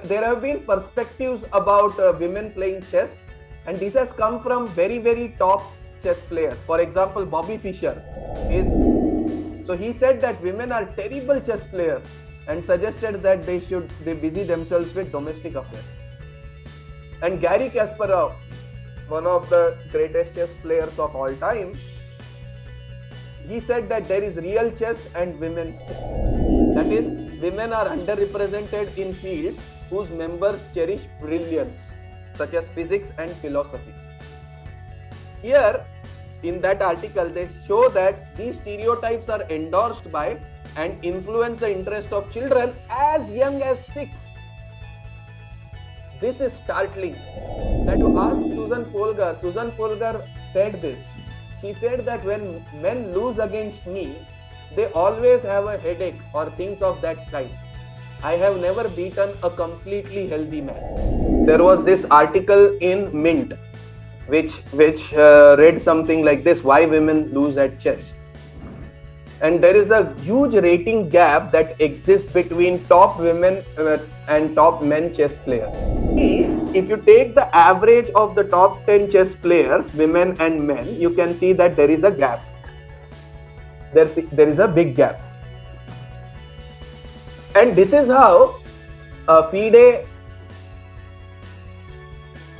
there have been perspectives about women playing chess, and this has come from very top chess players. For example, Bobby Fischer is. So he said that women are terrible chess players and suggested that they busy themselves with domestic affairs. And Garry Kasparov, one of the greatest chess players of all time, he said that there is real chess and women's chess. That is, women are underrepresented in fields whose members cherish brilliance, such as physics and philosophy. Here, in that article, they show that these stereotypes are endorsed by and influence the interest of children as young as 6. This is startling. That you ask Susan Polgar said this. She said that when men lose against me, they always have a headache or things of that kind. I have never beaten a completely healthy man. There was this article in Mint which read something like this: why women lose at chess. And there is a huge rating gap that exists between top women and top men chess players. If you take the average of the top 10 chess players, women and men, you can see that there is a gap. There is a big gap. And this is how FIDE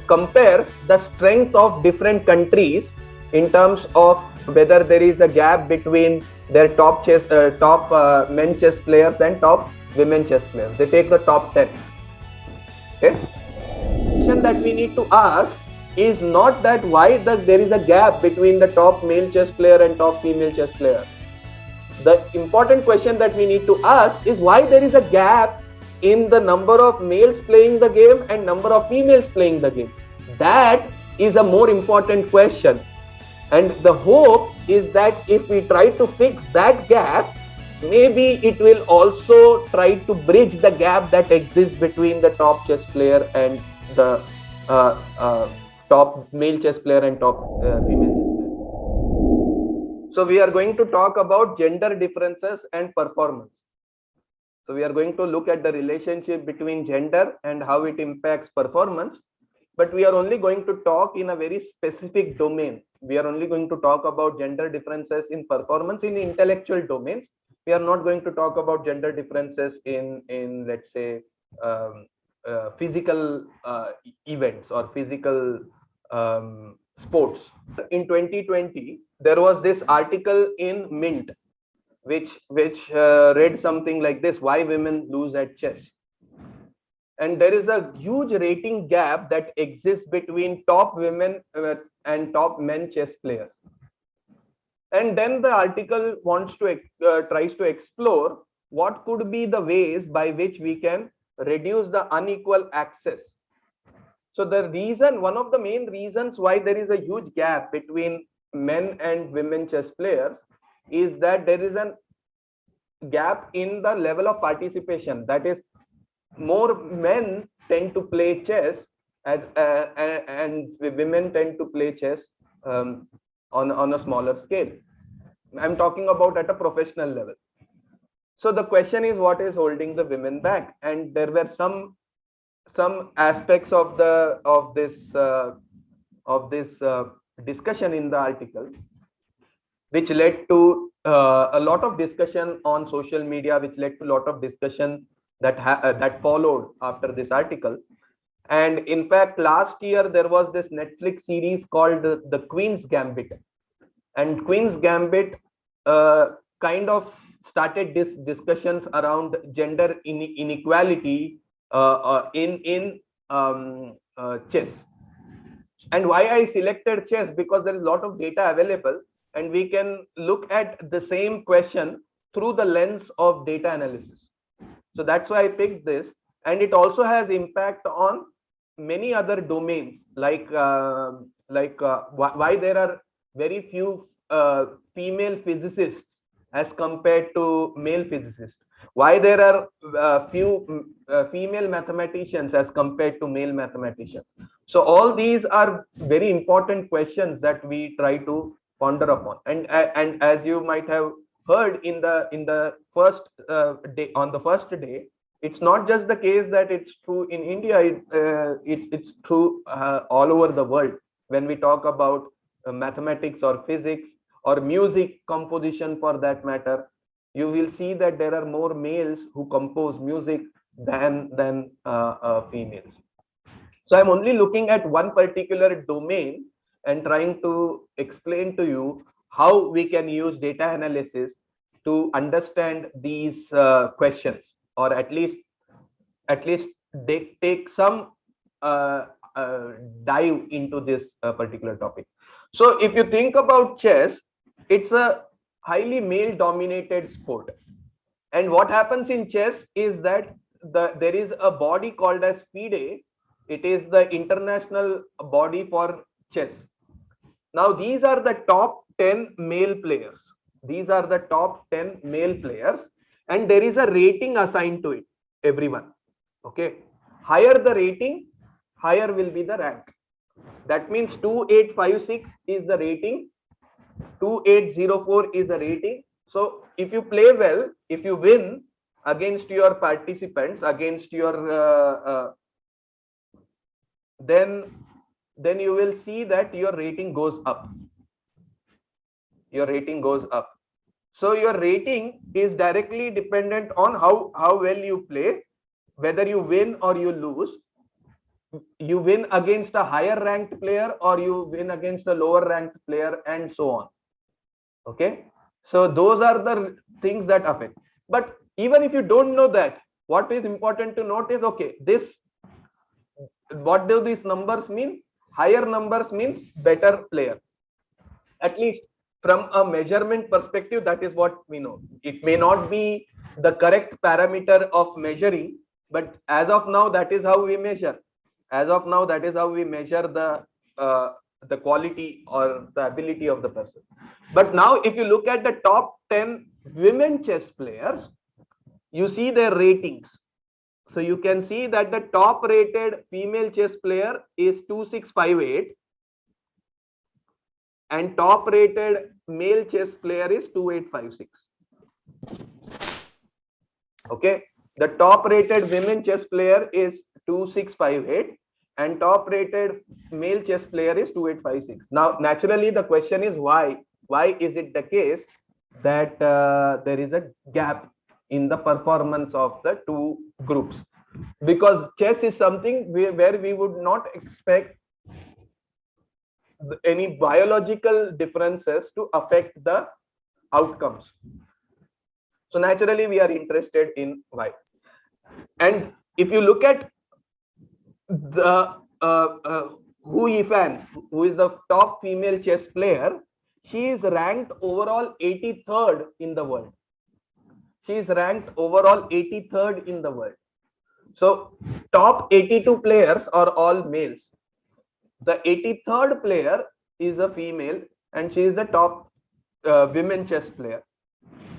compares the strength of different countries in terms of whether there is a gap between their top men chess players and top women chess players. They take the top 10. Okay? The question that we need to ask is not that why there is a gap between the top male chess player and top female chess player. The important question that we need to ask is why there is a gap in the number of males playing the game and number of females playing the game. That is a more important question. And the hope is that if we try to fix that gap, maybe it will also try to bridge the gap that exists between the top chess player and the top male chess player and top female chess player. So we are going to talk about gender differences and performance. So we are going to look at the relationship between gender and how it impacts performance. But we are only going to talk in a very specific domain. We are only going to talk about gender differences in performance in intellectual domains. We are not going to talk about gender differences in let's say, physical events or physical sports. In 2020, there was this article in Mint, which read something like this: why women lose at chess. And there is a huge rating gap that exists between top women and top men chess players. And then the article tries to explore what could be the ways by which we can reduce the unequal access. So one of the main reasons why there is a huge gap between men and women chess players is that there is a gap in the level of participation. That is, more men tend to play chess and women tend to play chess on a smaller scale. I'm talking about at a professional level. So the question is, what is holding the women back? And there were some aspects of this discussion in the article, which led to a lot of discussion on social media, which led to a lot of discussion that followed after this article. And in fact, last year there was this Netflix series called the Queen's Gambit, and Queen's Gambit kind of started discussions around gender inequality in chess. And why I selected chess, because there is a lot of data available and we can look at the same question through the lens of data analysis. So that's why I picked this. And it also has impact on many other domains, like why there are very few female physicists as compared to male physicists, why there are few female mathematicians as compared to male mathematicians. So all these are very important questions that we try to ponder upon. And as you might have heard in the first day, on the first day, It's not just the case that it's true in India, it's true all over the world. When we talk about mathematics or physics or music composition for that matter, you will see that there are more males who compose music than females. So I'm only looking at one particular domain and trying to explain to you how we can use data analysis to understand these questions, or at least they take some dive into this particular topic. So if you think about chess, it's a highly male dominated sport, and what happens in chess is that there is a body called as FIDE. It is the international body for chess. Now these are the top 10 male players. These are the top 10 male players, and there is a rating assigned to it, everyone. Okay, higher the rating, higher will be the rank. That means 2856 is the rating, 2804 is the rating. So if you play well, if you win against your participants, against your then you will see that your rating goes up. Your rating goes up. So your rating is directly dependent on how well you play, whether you win or you lose. You win against a higher ranked player or you win against a lower ranked player, and so on. Okay, so those are the things that affect. But even if you don't know that, what is important to note is, okay, what do these numbers mean? Higher numbers means better player. At least from a measurement perspective, that is what we know. It may not be the correct parameter of measuring, but as of now, that is how we measure. As of now, that is how we measure the quality or the ability of the person. But now, if you look at the top 10 women chess players, you see their ratings. So you can see that the top rated female chess player is 2658 and top rated male chess player is 2856. Okay, the top rated women chess player is 2658 and top rated male chess player is 2856. Now naturally the question is why is it the case that there is a gap in the performance of the two groups? Because chess is something where we would not expect any biological differences to affect the outcomes. So naturally we are interested in why. And if you look at the Hu Yifan, who is the top female chess player, she is ranked overall 83rd in the world. She is ranked overall 83rd in the world. So top 82 players are all males. The 83rd player is a female and she is the top women chess player.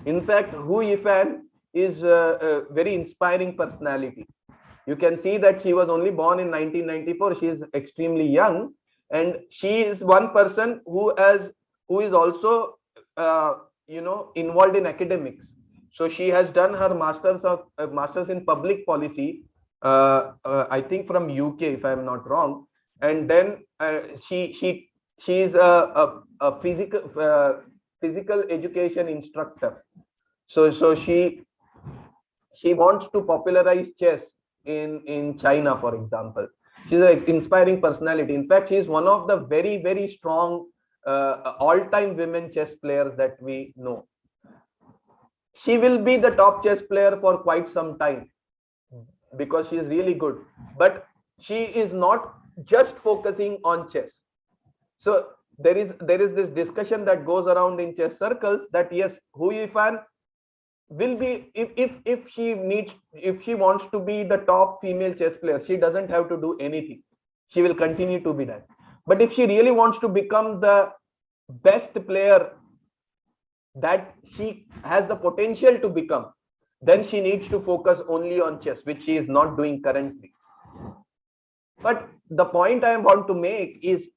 In fact, Hu Yifan is a very inspiring personality. You can see that she was only born in 1994. She is extremely young, and she is one person who is also involved in academics. So she has done her masters in public policy, I think from UK, if I am not wrong. And then she is a physical education instructor. So she wants to popularize chess in China, for example. She's an inspiring personality. In fact, she is one of the very, very strong all-time women chess players that we know. She will be the top chess player for quite some time because she is really good. But she is not just focusing on chess. So there is this discussion that goes around in chess circles that yes, Hu Yifan will be, if she wants to be the top female chess player, she doesn't have to do anything. She will continue to be that. But if she really wants to become the best player that she has the potential to become, then she needs to focus only on chess, which she is not doing currently. But the point I want to make is,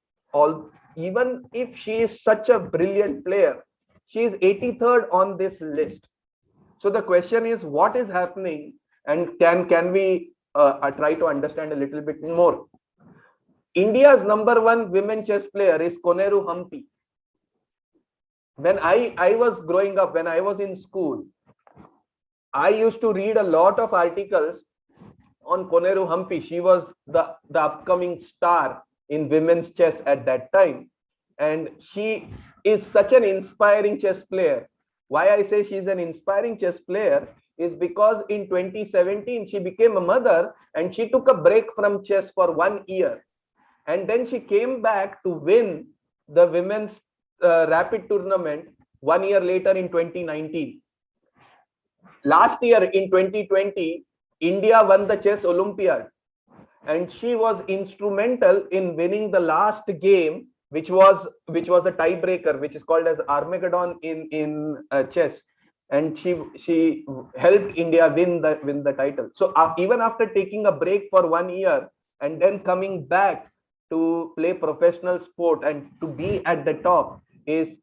even if she is such a brilliant player, she is 83rd on this list. So the question is, what is happening And can we try to understand a little bit more? India's #1 women chess player is Koneru Hampi. When I was growing up, when I was in school, I used to read a lot of articles on Koneru Hampi. She was the upcoming star in women's chess at that time. And she is such an inspiring chess player. Why I say she's an inspiring chess player is because in 2017, she became a mother and she took a break from chess for 1 year. And then she came back to win the women's rapid tournament 1 year later in 2019. Last year in 2020, India won the chess Olympiad, and she was instrumental in winning the last game, which was a tiebreaker, which is called as Armageddon in chess. And she helped India win the title. So even after taking a break for 1 year and then coming back to play professional sport and to be at the top is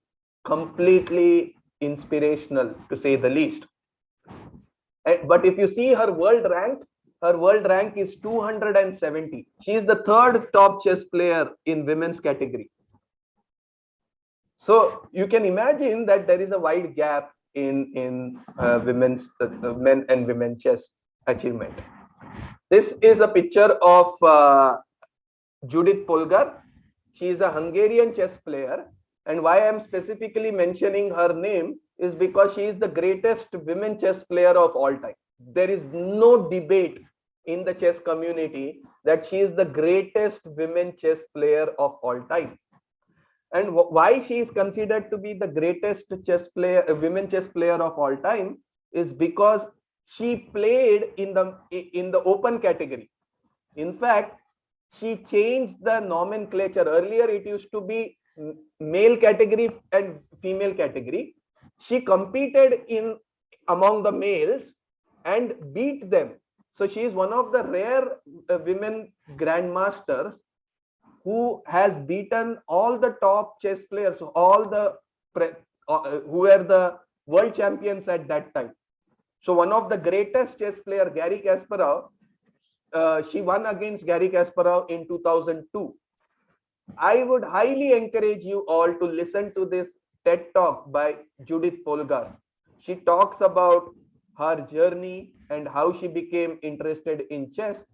completely inspirational, to say the least. But if you see her world rank is 270. She is the 3rd top chess player in women's category. So you can imagine that there is a wide gap in women's men and women chess achievement. This is a picture of Judith Polgar. She is a Hungarian chess player, and why I am specifically mentioning her name is because she is the greatest women chess player of all time. There is no debate in the chess community that she is the greatest women chess player of all time. And why she is considered to be the greatest women chess player of all time is because she played in the open category. In fact, she changed the nomenclature. Earlier, it used to be male category and female category. She competed among the males and beat them. So she is one of the rare women grandmasters who has beaten all the top chess players, all the who were the world champions at that time. So one of the greatest chess player, Garry Kasparov, she won against Garry Kasparov in 2002. I would highly encourage you all to listen to this TED Talk by Judith Polgar. She talks about her journey and how she became interested in chess.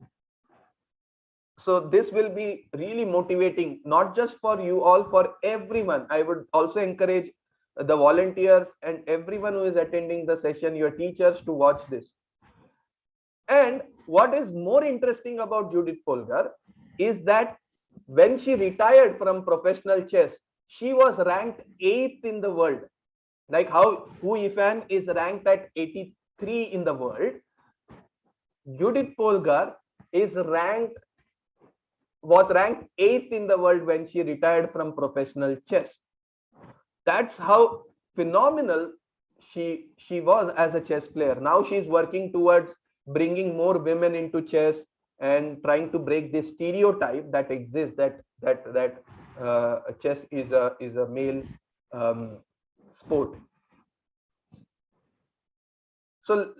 So this will be really motivating, not just for you all, for everyone. I would also encourage the volunteers and everyone who is attending the session, your teachers, to watch this. And what is more interesting about Judith Polgar is that when she retired from professional chess, she was ranked 8th in the world. Like how Hu Yifan is ranked at 83 in the world, Judith Polgar was ranked 8th in the world when she retired from professional chess. That's how phenomenal she was as a chess player. Now she's working towards bringing more women into chess and trying to break this stereotype that exists that chess is a male sport. So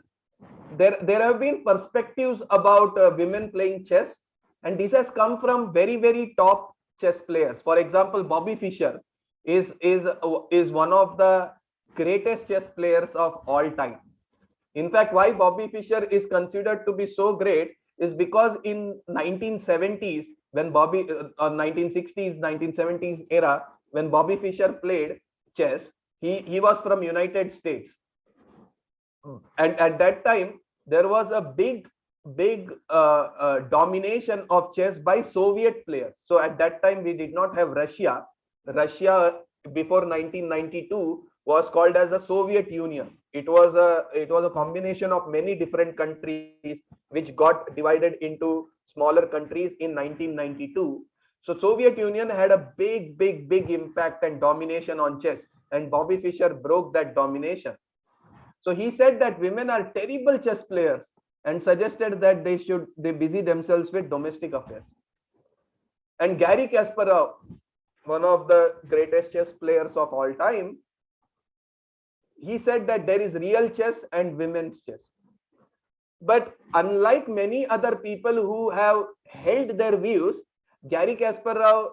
there have been perspectives about women playing chess, and this has come from very top chess players. For example, Bobby Fischer is one of the greatest chess players of all time. In fact, why Bobby Fischer is considered to be so great is because in 1970s, when 1960s, 1970s era, when Bobby Fischer played chess, he was from United States. And at that time, there was a big domination of chess by Soviet players. So at that time, we did not have Russia. Russia before 1992 was called as the Soviet Union. It was a combination of many different countries which got divided into smaller countries in 1992. So Soviet Union had a big impact and domination on chess, and Bobby Fischer broke that domination. So he said that women are terrible chess players and suggested that they busy themselves with domestic affairs. And Garry Kasparov, one of the greatest chess players of all time, he said that there is real chess and women's chess. But unlike many other people who have held their views, Gary Kasparov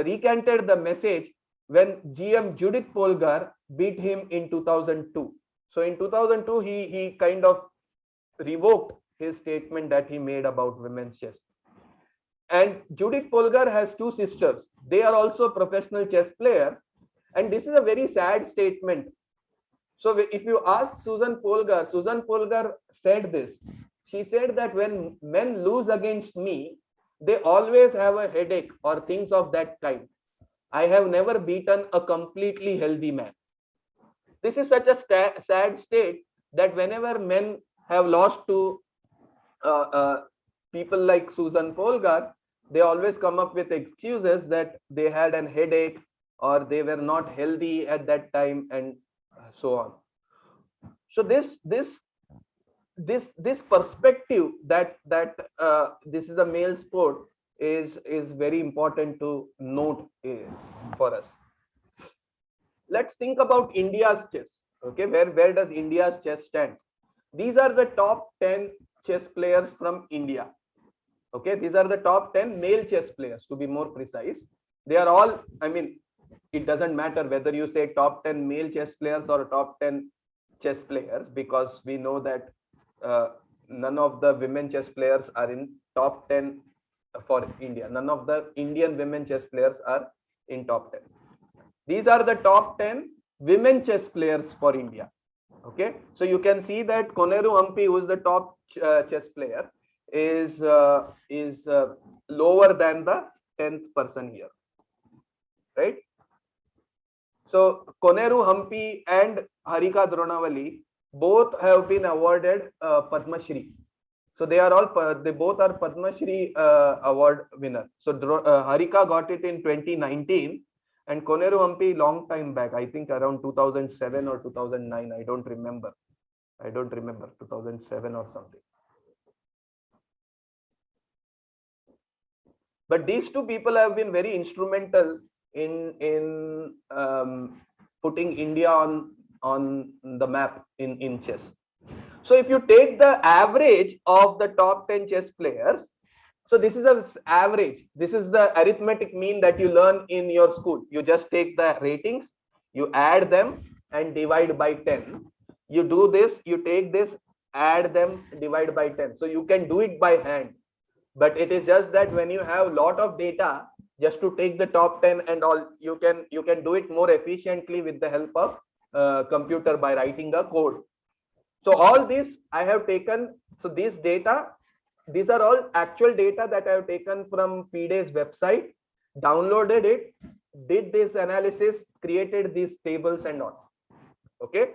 recanted the message when GM Judith Polgar beat him in 2002. So in 2002, he kind of revoked his statement that he made about women's chess. And Judith Polgar has two sisters. They are also professional chess players. And this is a very sad statement. So if you ask Susan Polgar said this. She said that when men lose against me, they always have a headache or things of that kind. I have never beaten a completely healthy man. This is such a sad state that whenever men have lost to people like Susan Polgar, they always come up with excuses that they had an headache or they were not healthy at that time and so on. So this perspective that this is a male sport is very important to note for us. Let's think about India's chess. Okay, where does India's chess stand? These are the top 10 chess players from India. Okay, these are the top 10 male chess players, to be more precise. They are all, I mean, it doesn't matter whether you say top 10 male chess players or top 10 chess players, because we know that none of the women chess players are in top 10 for India. None of the Indian women chess players are in top 10. These are the top 10 women chess players for India. Okay, so you can see that Koneru Hampi, who is the top chess player, is lower than the 10th person here, right? So Koneru Hampi and Harika Dronawali both have been awarded Padma Shri. So they both are Padma Shri award winner. So Harika got it in 2019 and Koneru Hampi long time back, I think around 2007 or 2009. I don't remember 2007 or something. But these two people have been very instrumental in putting India on the map in chess. So if you take the average of the top 10 chess players, so this is an average. This is the arithmetic mean that you learn in your school. You just take the ratings, you add them and divide by 10. You do this, you take this, add them, divide by 10. So you can do it by hand. But it is just that when you have a lot of data, just to take the top 10 and all, you can do it more efficiently with the help of computer by writing a code. So all this I have taken. So this data, these are all actual data that I have taken from FIDE's website, downloaded it, did this analysis, created these tables and all. Okay.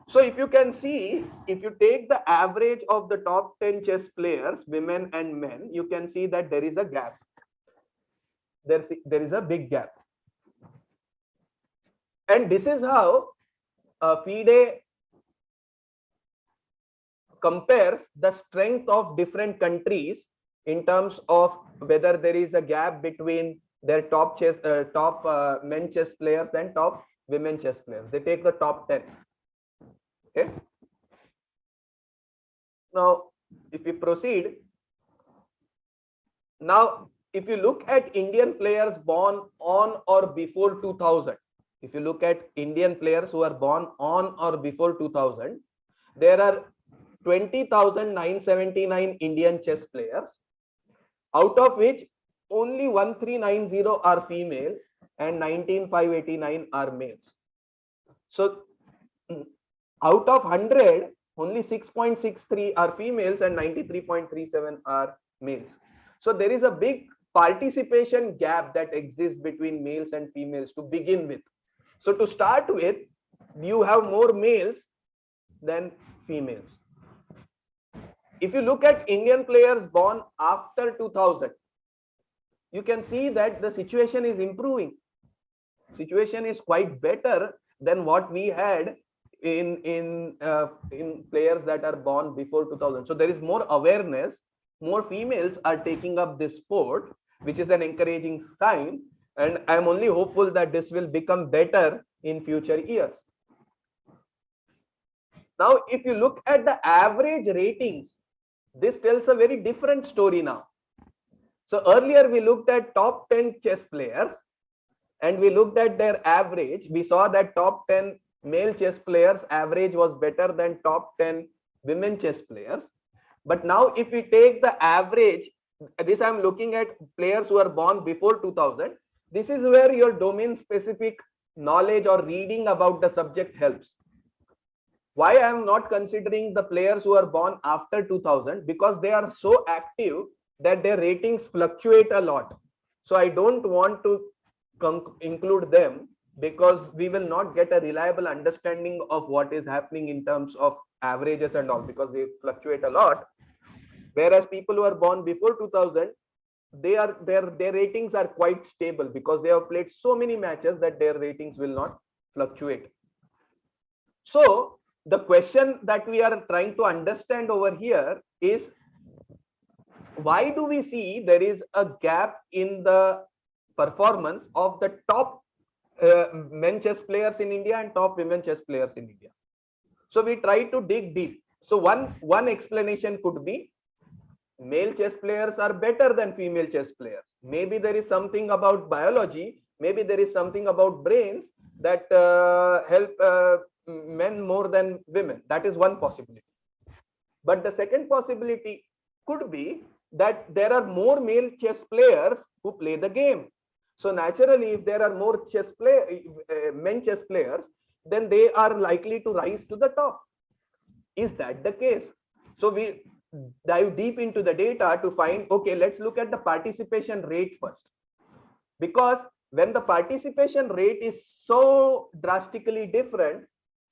So if you can see, if you take the average of the top 10 chess players, women and men, you can see that there is a gap. There is a big gap. And this is how FIDE compares the strength of different countries in terms of whether there is a gap between their top men chess players and top women chess players. They take the top 10. Okay. Now, if we proceed, now if you look at Indian players born on or before 2000, if you look at Indian players who are born on or before 2000, there are 20,979 Indian chess players, out of which only 1390 are female and 19,589 are males. So out of 100, only 6.63 are females and 93.37 are males. So there is a big participation gap that exists between males and females to begin with. So to start with, you have more males than females. If you look at Indian players born after 2000, you can see that the situation is improving. Situation is quite better than what we had in players that are born before 2000. So there is more awareness, more females are taking up this sport, which is an encouraging sign, and I'm only hopeful that this will become better in future years. Now if you look at the average ratings This tells a very different story now. So earlier we looked at top 10 chess players and we looked at their average. We saw that top 10 male chess players average was better than top 10 women chess players. But now if we take the average, this I'm looking at players who are born before 2000. This is where your domain specific knowledge or reading about the subject helps. Why I am not considering the players who are born after 2000? Because they are so active that their ratings fluctuate a lot. So I don't want to include them because we will not get a reliable understanding of what is happening in terms of averages and all, because they fluctuate a lot. Whereas people who are born before 2000, their ratings are quite stable because they have played so many matches that their ratings will not fluctuate. So the question that we are trying to understand over here is, why do we see there is a gap in the performance of the top men chess players in India and top women chess players in India? So we try to dig deep. So one explanation could be male chess players are better than female chess players. Maybe there is something about biology, maybe there is something about brains that help men more than women. That is one possibility. But the second possibility could be that there are more male chess players who play the game. So naturally, if there are more men chess players, then they are likely to rise to the top. Is that the case? So we dive deep into the data to find, okay, let's look at the participation rate first. Because when the participation rate is so drastically different,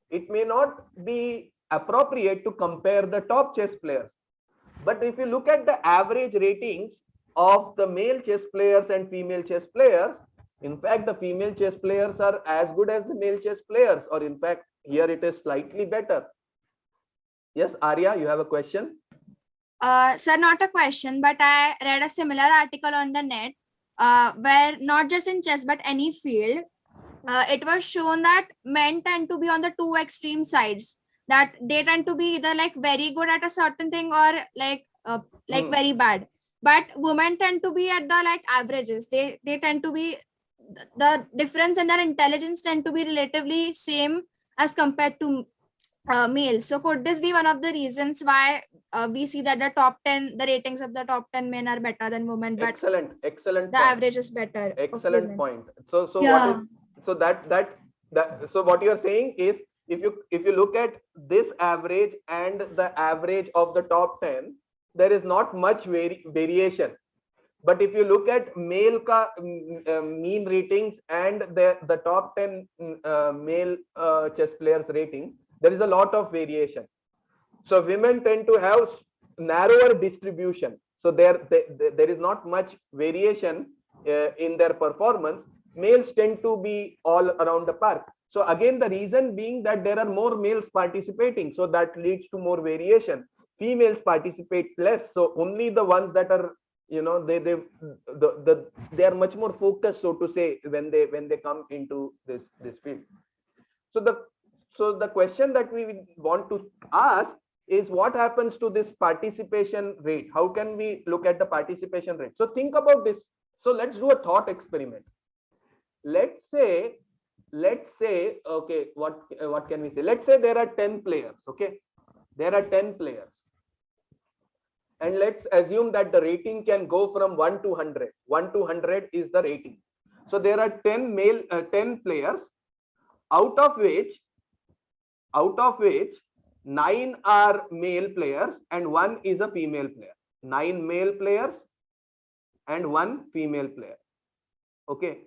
it may not be appropriate to compare the top chess players. But if you look at the average ratings of the male chess players and female chess players, in fact, the female chess players are as good as the male chess players, or in fact, here it is slightly better. Yes, Arya, you have a question? Sir, not a question, but I read a similar article on the net where not just in chess, but any field, it was shown that men tend to be on the two extreme sides, that they tend to be either like very good at a certain thing or like very bad. But women tend to be at the like averages. They tend to be, the difference in their intelligence tend to be relatively same as compared to males. So could this be one of the reasons why we see that the top 10, the ratings of the top 10 men are better than women, but excellent the point. average is better? Excellent point. So yeah. So what you are saying is, if you look at this average and the average of the top 10, there is not much variation. But if you look at male mean ratings and the top 10 male chess players rating, there is a lot of variation. So women tend to have narrower distribution. So there is not much variation in their performance. Males tend to be all around the park. So again, the reason being that there are more males participating, so that leads to more variation. Females participate less, so only the ones that are, you know, they are much more focused, so to say, when they come into this field. So the question that we want to ask is, what happens to this participation rate? How can we look at the participation rate? So think about this. So let's do a thought experiment. Let's say, okay, what can we say? Let's say there are 10 players, okay? There are 10 players. And let's assume that the rating can go from 1 to 100. 1 to 100 is the rating. So there are 10 players, out of which 9 are male players and 1 is a female player. 9 male players and 1 female player. Okay.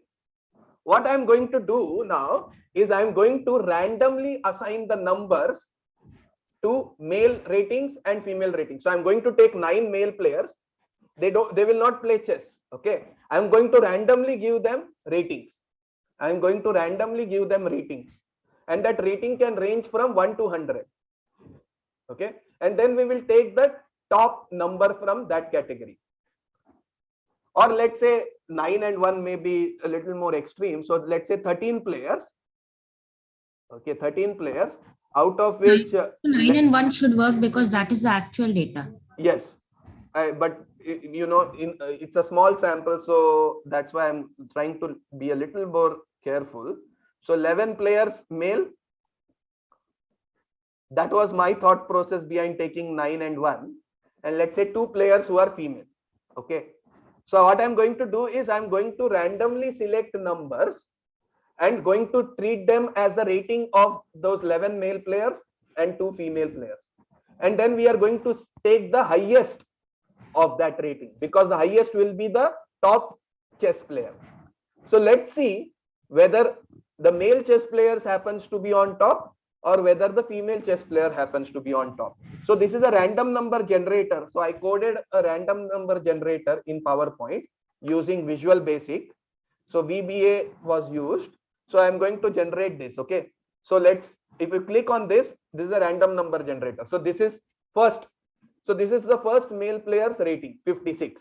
What I'm going to do now is I'm going to randomly assign the numbers to male ratings and female ratings. So I'm going to take 9 male players. They will not play chess. Okay. I'm going to randomly give them ratings. I'm going to randomly give them ratings. And that rating can range from 1 to 100. Okay. And then we will take the top number from that category. Or let's say 9 and 1 may be a little more extreme. So let's say 13 players. Okay, 13 players, out of which 9 and 1 should work because that is the actual data. Yes, but you know, it's a small sample, so that's why I'm trying to be a little more careful. So 11 players male. That was my thought process behind taking 9 and 1. And let's say 2 players who are female. Okay. So what I'm going to do is I'm going to randomly select numbers and going to treat them as the rating of those 11 male players and 2 female players. And then we are going to take the highest of that rating, because the highest will be the top chess player. So let's see whether the male chess players happens to be on top or whether the female chess player happens to be on top. So this is a random number generator. So I coded a random number generator in PowerPoint using Visual Basic. So VBA was used. So I'm going to generate this. Okay. So if you click on this, this is a random number generator. So this is first. So this is the first male player's rating, 56.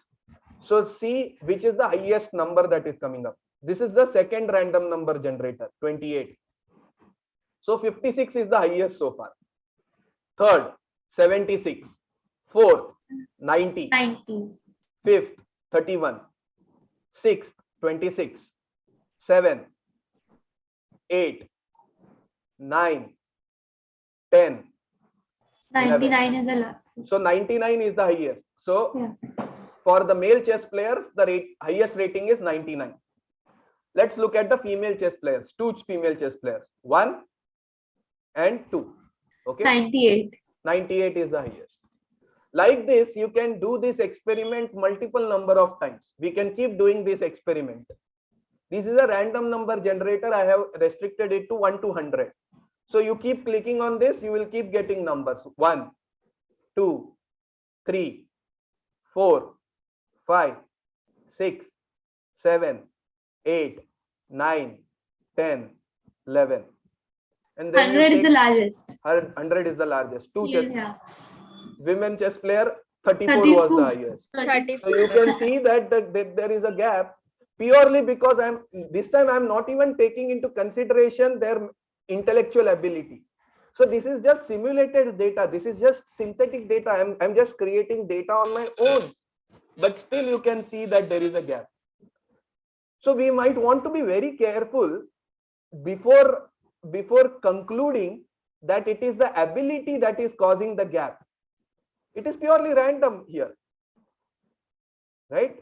So see which is the highest number that is coming up. This is the second random number generator, 28. So 56 is the highest so far. Third, 76. Fourth, 90. 90. Fifth, 31. Sixth, 26. 7, 8, 9, 10. 99 is the last. So 99 is the highest. So for the male chess players, the highest rating is 99. Let's look at the female chess players, 2 female chess players, 1 and 2. Okay. 98. 98 is the highest. Like this, you can do this experiment multiple number of times. We can keep doing this experiment. This is a random number generator. I have restricted it to 1 to 100. So you keep clicking on this, you will keep getting numbers 1, 2, 3, 4, 5, 6, 7, 8, 9, 10, 11. And then 100 is the largest. 100 is the largest. 2 Yes. chess. Women chess player, 34 34. was the highest. 34. So you can see that there is a gap purely because this time I'm not even taking into consideration their intellectual ability. So this is just simulated data. This is just synthetic data. I'm just creating data on my own. But still you can see that there is a gap. So we might want to be very careful before concluding that it is the ability that is causing the gap. It is purely random here, right?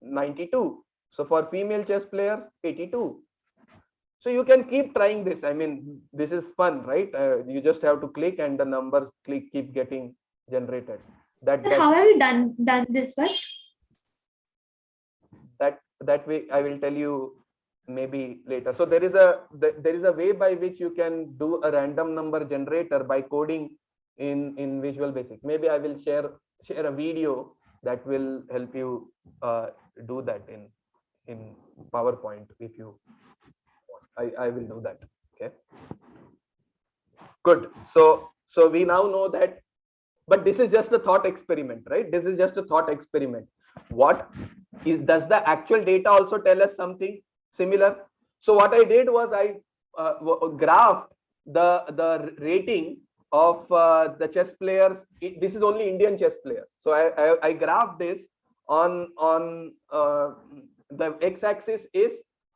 92. So for female chess players, 82. So you can keep trying this. I mean, this is fun, right? You just have to click and the numbers keep getting generated. So how have you done this one? That way I will tell you maybe later. So there is a way by which you can do a random number generator by coding in Visual Basic. Maybe I will share a video that will help you do that in PowerPoint if you want. I will do that. Okay. Good. So we now know that, but this is just a thought experiment, right? This is just a thought experiment. Does the actual data also tell us something similar? So what I did was I graphed the rating of the chess players. This is only Indian chess players. So I graphed this on the x-axis is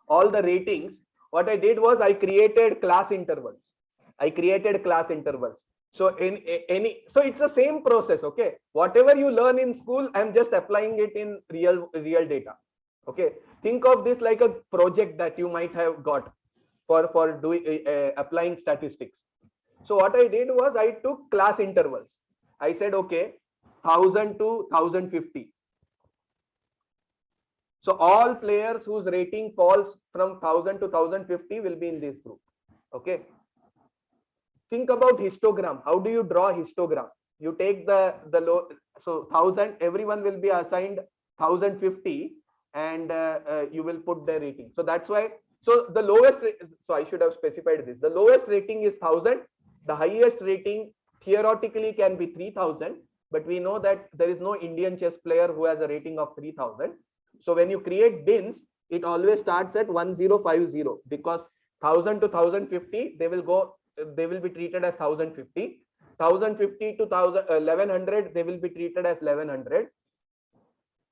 all the ratings. What I did was I created class intervals. So so it's the same process. Okay, whatever you learn in school, I'm just applying it in real data. Okay, think of this like a project that you might have got for doing applying statistics. So what I did was I took class intervals. I said, okay, 1000 to 1050. So all players whose rating falls from 1000 to 1050 will be in this group. Okay. Think about histogram. How do you draw histogram? You take the low, so 1000, everyone will be assigned 1050 and you will put their rating. So that's why, so the lowest, so I should have specified this. The lowest rating is 1000. The highest rating theoretically can be 3000, but we know that there is no Indian chess player who has a rating of 3000. So when you create bins, it always starts at 1050 because 1000 to 1050, they will be treated as 1050. 1050 to 1100, they will be treated as 1100.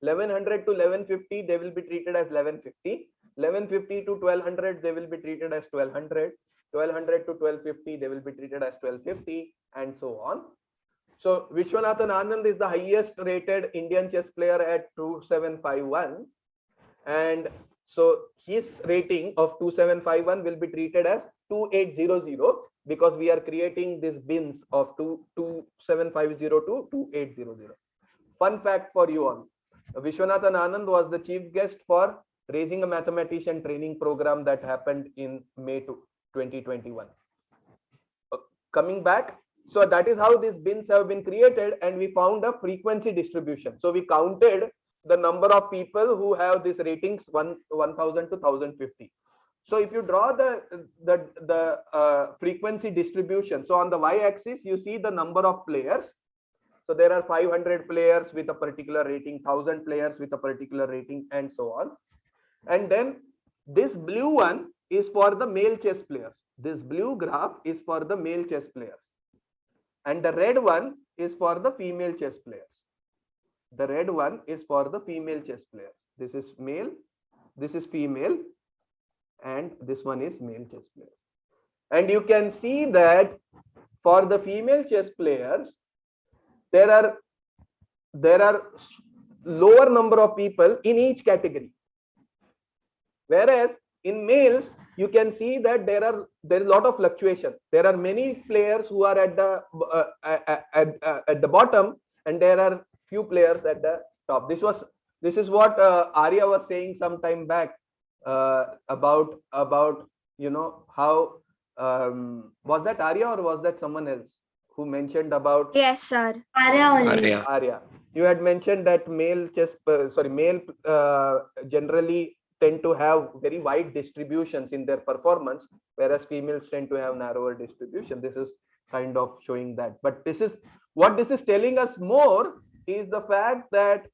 1100 to 1150, they will be treated as 1150. 1150 to 1200, they will be treated as 1200. 1200 to 1250, they will be treated as 1250, and so on. So Vishwanathan Anand is the highest rated Indian chess player at 2751, and so his rating of 2751 will be treated as 2800, because we are creating these bins of 2750 to 2800. Fun fact for you all: Vishwanathan Anand was the chief guest for Raising a Mathematician training program that happened in May 2021. Coming back, so that is how these bins have been created, and we found a frequency distribution. So we counted the number of people who have these ratings 1000 to 1050. So if you draw the frequency distribution, so on the y-axis you see the number of players. So there are 500 players with a particular rating, 1000 players with a particular rating, and so on. And then this blue one is for the male chess players. This blue graph is for the male chess players. And the red one is for the female chess players. The red one is for the female chess players. This is male, this is female, and this one is male chess players. And you can see that for the female chess players, there are lower number of people in each category. Whereas in males, you can see that there is a lot of fluctuation. There are many players who are at the bottom, and there are few players at the top. This is what Arya was saying some time back about how was that Arya or was that someone else who mentioned about? Yes, sir. Arya. You had mentioned that male generally tend to have very wide distributions in their performance, whereas females tend to have narrower distribution. This is kind of showing that. But this is telling us more is the fact that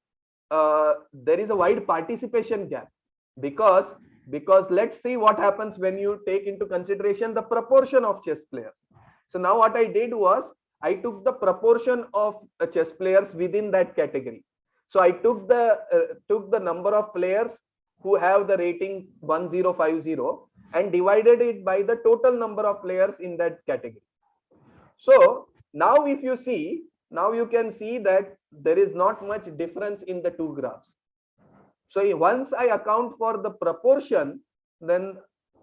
there is a wide participation gap, because let's see what happens when you take into consideration the proportion of chess players. So now what I did was I took the proportion of chess players within that category. So I took the number of players who have the rating 1050 and divided it by the total number of players in that category. So now if you see, now you can see that there is not much difference in the two graphs. So once I account for the proportion, then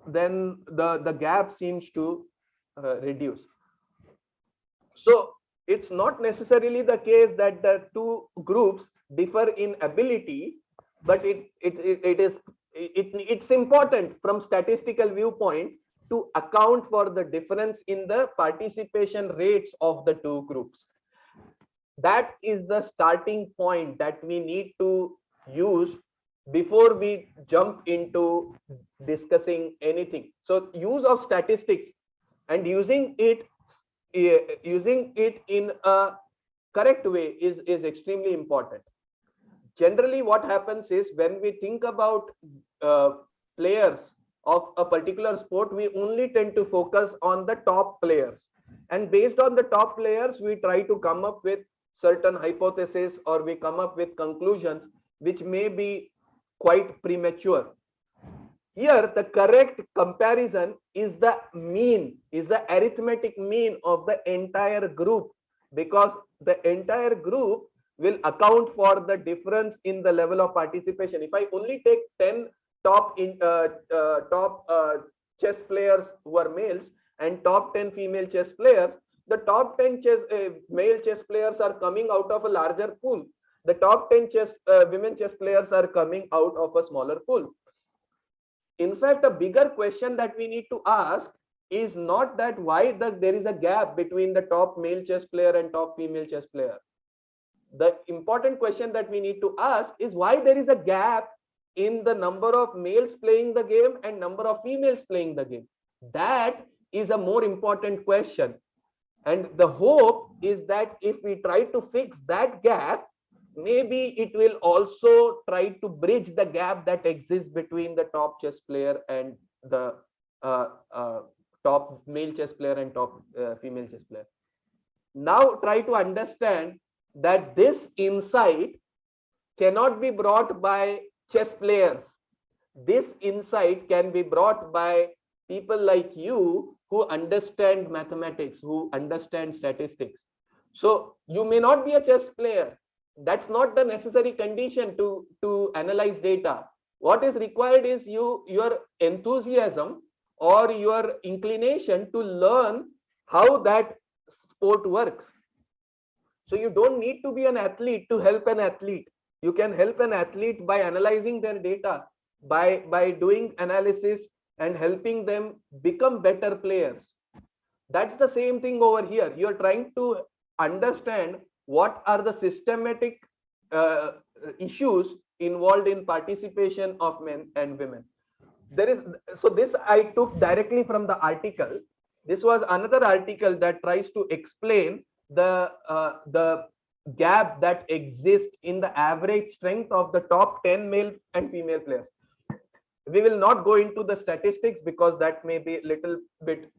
the gap seems to reduce. So it's not necessarily the case that the two groups differ in ability, but it's important from statistical viewpoint to account for the difference in the participation rates of the two groups. That is the starting point that we need to use before we jump into discussing anything. So use of statistics and using it in a correct way is extremely important. Generally, what happens is when we think about players of a particular sport, we only tend to focus on the top players. And based on the top players, we try to come up with certain hypotheses, or we come up with conclusions which may be quite premature. Here, the correct comparison is the mean, is the arithmetic mean of the entire group, because the entire group will account for the difference in the level of participation. If I only take 10 top chess players who are males and top 10 female chess players, the top 10 male chess players are coming out of a larger pool. The top 10 women chess players are coming out of a smaller pool. In fact, a bigger question that we need to ask is not that why there is a gap between the top male chess player and top female chess player. The important question that we need to ask is why there is a gap in the number of males playing the game and number of females playing the game. That is a more important question. And the hope is that if we try to fix that gap, maybe it will also try to bridge the gap that exists between the top chess player and the top male chess player and top female chess player. Now try to understand that this insight cannot be brought by chess players. This insight can be brought by people like you who understand mathematics, who understand statistics. So you may not be a chess player. That's not the necessary condition to analyze data. What is required is your enthusiasm or your inclination to learn how that sport works. So you don't need to be an athlete to help an athlete. You can help an athlete by analyzing their data, by doing analysis and helping them become better players. That's the same thing over here. You're trying to understand what are the systematic issues involved in participation of men and women. So this I took directly from the article. This was another article that tries to explain the gap that exists in the average strength of the top 10 male and female players. We will not go into the statistics because that may be a little bit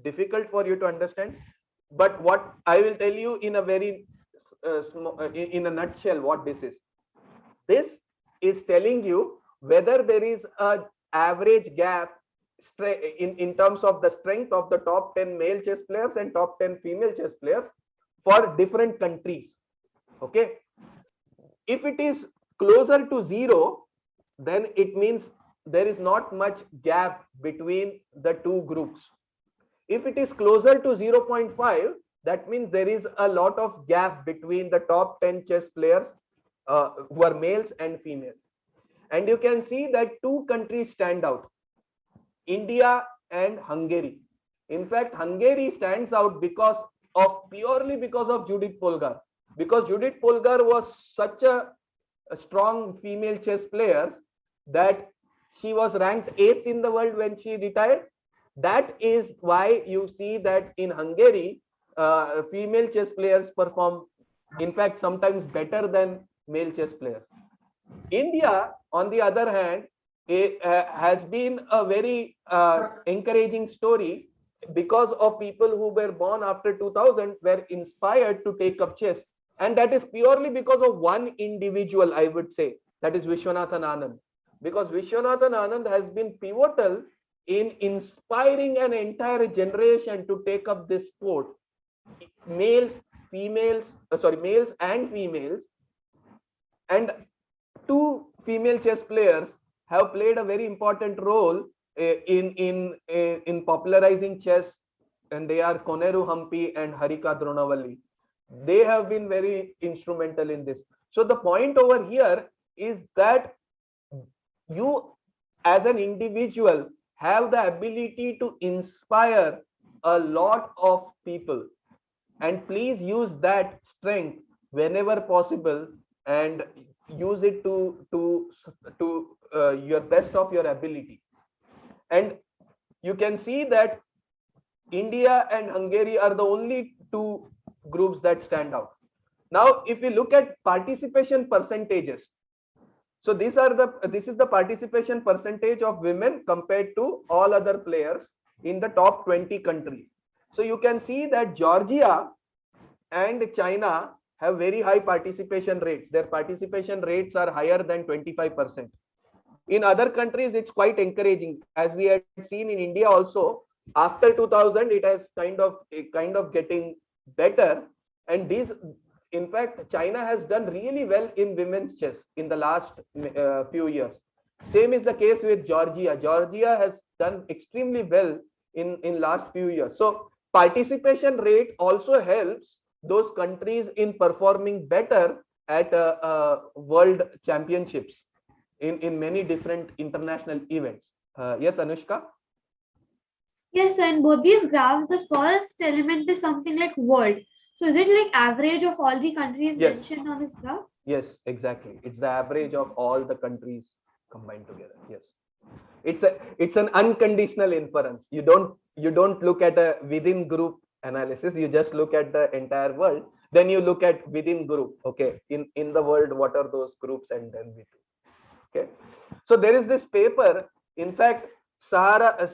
difficult for you to understand. But what I will tell you in a very in a nutshell, what this is. This is telling you whether there is a average gap in terms of the strength of the top 10 male chess players and top 10 female chess players for different countries. Okay. If it is closer to 0, then it means there is not much gap between the two groups. If it is closer to 0.5, that means there is a lot of gap between the top 10 chess players who are males and females. And you can see that two countries stand out, India and Hungary. In fact, Hungary stands out purely because of Judith Polgar. Because Judith Polgar was such a strong female chess player that she was ranked 8th in the world when she retired. That is why you see that in Hungary, female chess players perform, in fact, sometimes better than male chess players. India, on the other hand, has been a very encouraging story because of people who were born after 2000 were inspired to take up chess. And that is purely because of one individual, I would say, that is Vishwanathan Anand. Because Vishwanathan Anand has been pivotal in inspiring an entire generation to take up this sport. Males and females, and two female chess players have played a very important role in popularizing chess, and they are Koneru Hampi and Harika Dronavalli. They have been very instrumental in this. So the point over here is that you as an individual have the ability to inspire a lot of people, and please use that strength whenever possible and use it to your best of your ability. And you can see that India and Hungary are the only two groups that stand out. Now, if we look at participation percentages, so this is the participation percentage of women compared to all other players in the top 20 countries. So you can see that Georgia and China have very high participation rates. Their participation rates are higher than 25%. In other countries, it's quite encouraging. As we had seen in India also, after 2000, it has kind of getting better. And these, in fact, China has done really well in women's chess in the last few years. Same is the case with Georgia. Georgia has done extremely well in last few years. So participation rate also helps those countries in performing better at world championships in many different international events. Yes, Anushka? Yes, and both these graphs, the first element is something like world. So is it like average of all the countries mentioned on this graph? Yes, exactly. It's the average of all the countries combined together. Yes. It's an unconditional inference. You don't look at a within group analysis. You just look at the entire world. Then you look at within group. Okay, in the world, what are those groups, and then we do. Okay. So there is this paper. In fact, Sarah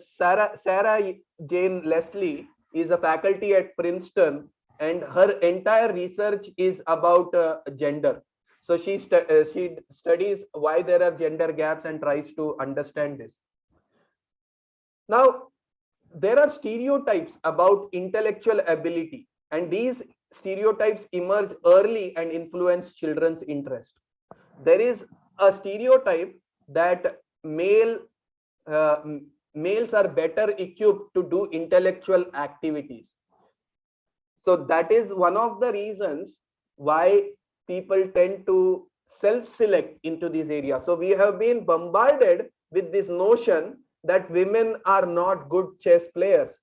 Jane Leslie is a faculty at Princeton, and her entire research is about gender. So she studies why there are gender gaps and tries to understand this. Now, there are stereotypes about intellectual ability, and these stereotypes emerge early and influence children's interest. There is a stereotype that uh, males are better equipped to do intellectual activities. So that is one of the reasons why people tend to self-select into these areas. So we have been bombarded with this notion that women are not good chess players.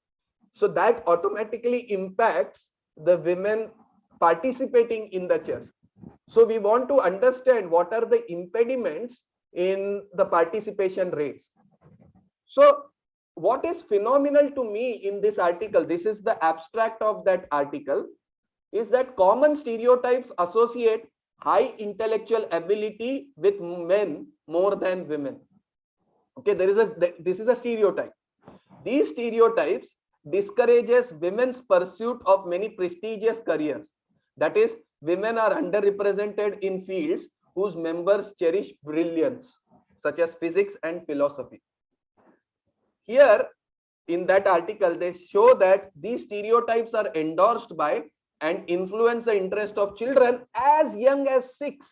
So that automatically impacts the women participating in the chess. So we want to understand what are the impediments in the participation rates. So what is phenomenal to me in this article, this is the abstract of that article, is that common stereotypes associate high intellectual ability with men more than women. Okay, this is a stereotype. These stereotypes discourages women's pursuit of many prestigious careers. That is, women are underrepresented in fields whose members cherish brilliance, such as physics and philosophy. Here, in that article, they show that these stereotypes are endorsed by and influence the interest of children as young as 6.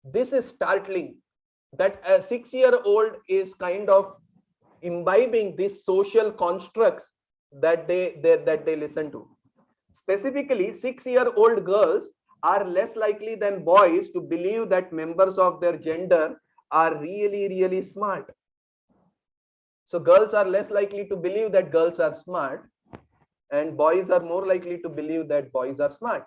This is startling, that a 6-year-old is kind of imbibing these social constructs that they listen to. Specifically, 6-year-old girls are less likely than boys to believe that members of their gender are really smart. So girls are less likely to believe that girls are smart, and boys are more likely to believe that boys are smart.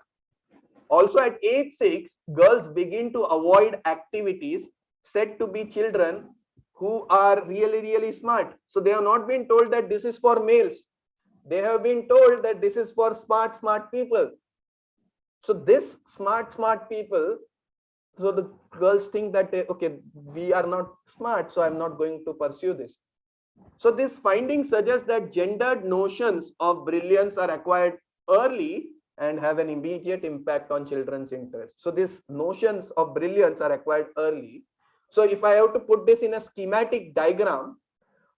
Also, at age 6, girls begin to avoid activities said to be children who are really smart. So they have not been told that this is for males. They have been told that this is for smart people. So this smart people, so the girls think that, okay, we are not smart, so I'm not going to pursue this. So this finding suggests that gendered notions of brilliance are acquired early and have an immediate impact on children's interests. So these notions of brilliance are acquired early. So if I have to put this in a schematic diagram,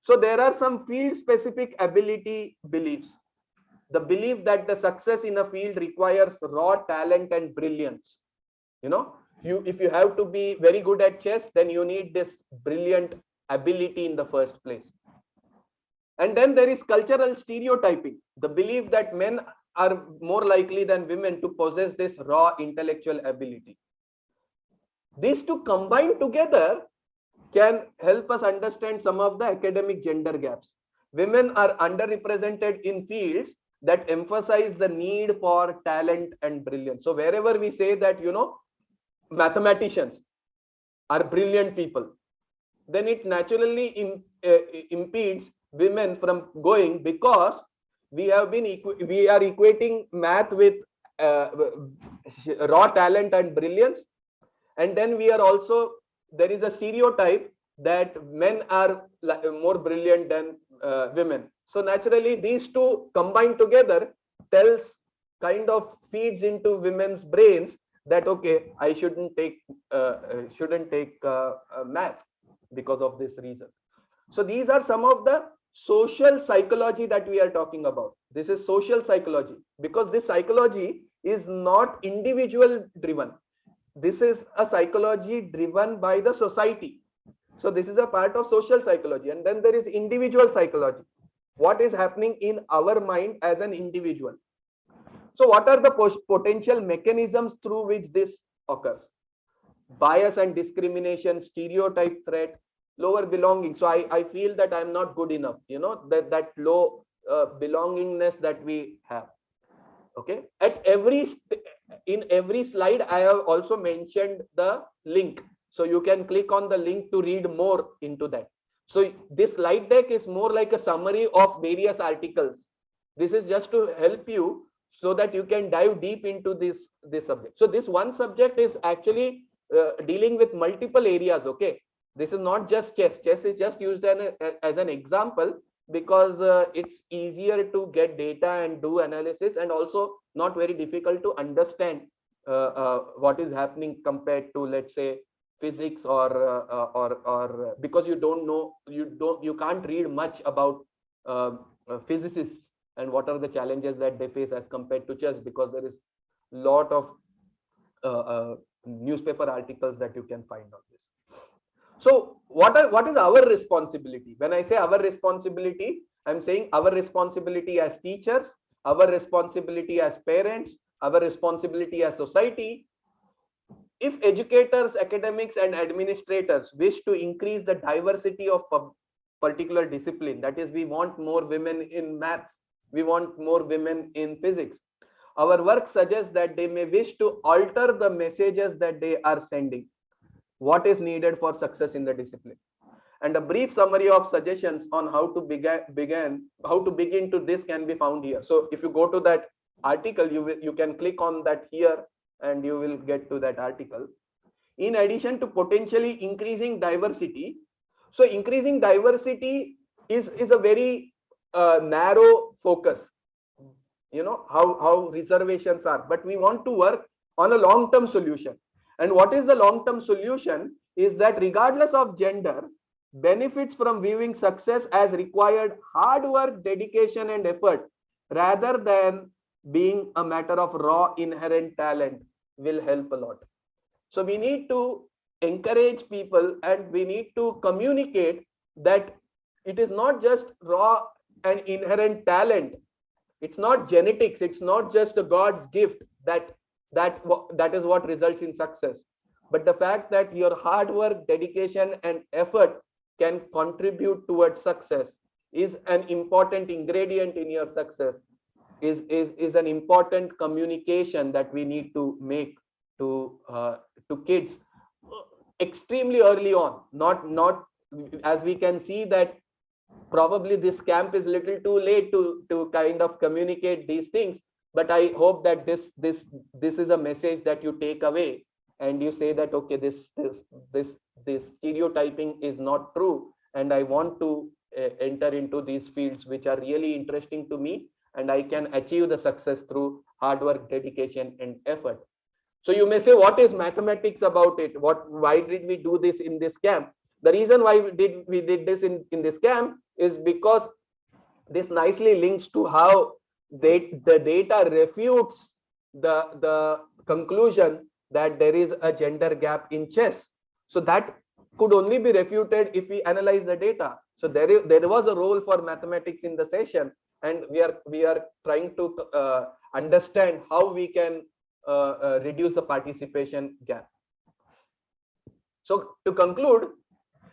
so there are some field specific ability beliefs. The belief that the success in a field requires raw talent and brilliance. You know, if you have to be very good at chess, then you need this brilliant ability in the first place. And then there is cultural stereotyping, the belief that men are more likely than women to possess this raw intellectual ability. These two combined together can help us understand some of the academic gender gaps. Women are underrepresented in fields that emphasize the need for talent and brilliance. So wherever we say that, you know, mathematicians are brilliant people, then it naturally impedes women from going, because we are equating math with raw talent and brilliance. And then we are also, there is a stereotype that men are more brilliant than women. So naturally these two combined together kind of feeds into women's brains that, okay, I shouldn't take math because of this reason. So these are some of the social psychology that we are talking about. This is social psychology, because this psychology is not individual driven. This is a psychology driven by the society. So this is a part of social psychology. And then there is individual psychology. What is happening in our mind as an individual? So what are the potential mechanisms through which this occurs? Bias and discrimination, stereotype threat, lower belonging. So I feel that I'm not good enough, you know, that low belongingness that we have. Okay, in every slide I have also mentioned the link, so you can click on the link to read more into that. So this slide deck is more like a summary of various articles. This is just to help you so that you can dive deep into this subject. So this one subject is actually dealing with multiple areas. Okay, this is not just chess. Chess is just used as an example, because it's easier to get data and do analysis, and also not very difficult to understand what is happening compared to, let's say, physics or because you don't know, you can't read much about physicists and what are the challenges that they face as compared to chess, because there is lot of newspaper articles that you can find on this. So what is our responsibility? When I say our responsibility, I'm saying our responsibility as teachers, our responsibility as parents, our responsibility as society. If educators, academics, and administrators wish to increase the diversity of particular discipline, that is, we want more women in maths, we want more women in physics, our work suggests that they may wish to alter the messages that they are sending. What is needed for success in the discipline? And a brief summary of suggestions on how to begin to this can be found here. So if you go to that article, you can click on that here and you will get to that article. In addition to potentially increasing diversity, so increasing diversity is a very narrow focus. You know how reservations are, but we want to work on a long-term solution. And what is the long-term solution is that regardless of gender, benefits from viewing success as required hard work, dedication, and effort rather than being a matter of raw inherent talent will help a lot. So we need to encourage people and we need to communicate that it is not just raw and inherent talent. It's not genetics. It's not just a God's gift that is what results in success. But the fact that your hard work, dedication, and effort can contribute towards success is an important ingredient in your success, is an important communication that we need to make to kids extremely early on. Not as we can see that probably this camp is little too late to kind of communicate these things, but I hope that this is a message that you take away and you say that okay, this stereotyping is not true, and I want to enter into these fields which are really interesting to me, and I can achieve the success through hard work, dedication, and effort. So you may say, what is mathematics about it? Why did we do this in this camp? The reason why we did this in this camp is because this nicely links to how the data refutes the conclusion that there is a gender gap in chess. So that could only be refuted if we analyze the data. So there was a role for mathematics in the session, and we are trying to understand how we can reduce the participation gap. So to conclude,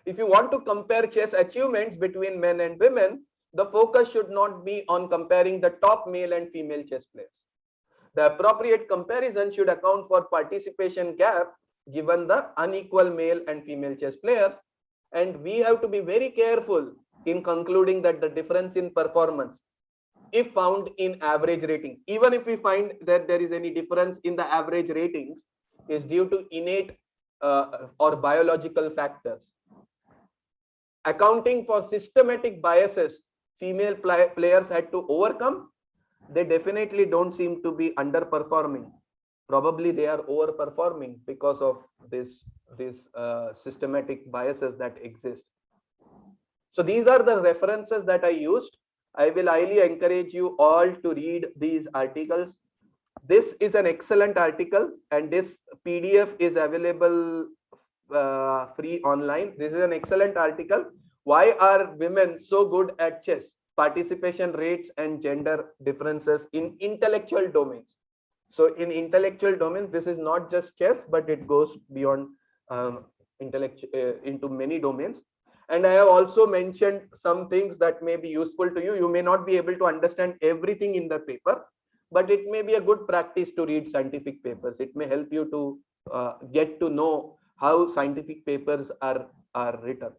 if you want to compare chess achievements between men and women, the focus should not be on comparing the top male and female chess players. The appropriate comparison should account for participation gap given the unequal male and female chess players. And we have to be very careful in concluding that the difference in performance, if found in average ratings, even if we find that there is any difference in the average ratings, is due to innate or biological factors. Accounting for systematic biases female players had to overcome, they definitely don't seem to be underperforming. Probably they are overperforming because of these systematic biases that exist. So these are the references that I used. I will highly encourage you all to read these articles. This is an excellent article, and this PDF is available free online. This is an excellent article. Why are women so good at chess? Participation rates and gender differences in intellectual domains. So in intellectual domains, this is not just chess, but it goes beyond into many domains. And I have also mentioned some things that may be useful to you. You may not be able to understand everything in the paper, but it may be a good practice to read scientific papers. It may help you to get to know how scientific papers are written.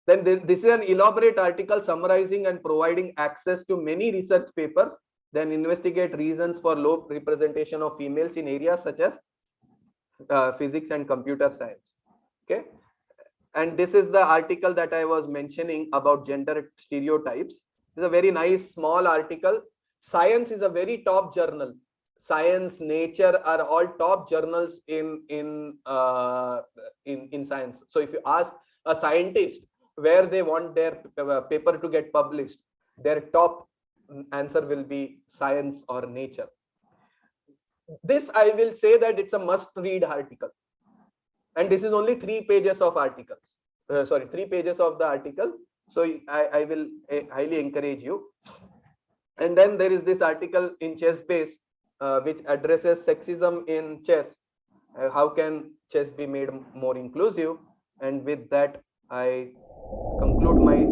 Then this is an elaborate article summarizing and providing access to many research papers. Then investigate reasons for low representation of females in areas such as physics and computer science. Okay. And this is the article that I was mentioning about gender stereotypes. It's a very nice small article. Science is a very top journal. Science, Nature are all top journals in science. So if you ask a scientist where they want their paper to get published, their top answer will be Science or Nature. This I will say that it's a must-read article. And this is only 3 pages of articles. 3 pages of the article. So I will highly encourage you. And then there is this article in Chess Base, which addresses sexism in chess. How can chess be made more inclusive? And with that, I conclude my